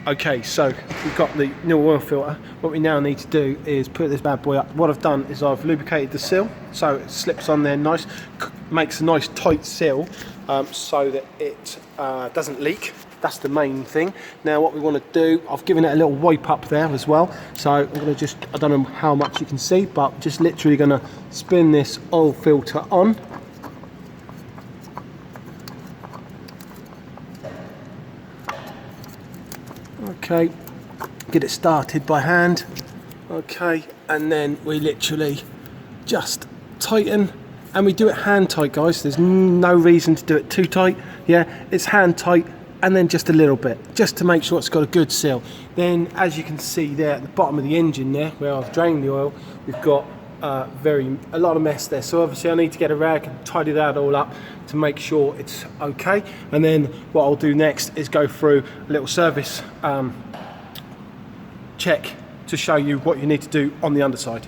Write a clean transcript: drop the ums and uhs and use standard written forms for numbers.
Okay, so we've got the new oil filter. What we now need to do is put this bad boy up. What I've done is I've lubricated the seal so it slips on there nice, makes a nice tight seal so that it doesn't leak. That's the main thing. Now what we want to do, I've given it a little wipe up there as well. So I'm going to just, I don't know how much you can see, but just literally going to spin this oil filter on. Okay, get it started by hand. Okay, and then we literally just tighten, and we do it hand tight, guys. There's no reason to do it too tight. Yeah, it's hand tight, and then just a little bit, just to make sure it's got a good seal. Then, as you can see there at the bottom of the engine there, where I've drained the oil, we've got a lot of mess there. So obviously I need to get a rag and tidy that all up to make sure it's okay. And then what I'll do next is go through a little service check to show you what you need to do on the underside.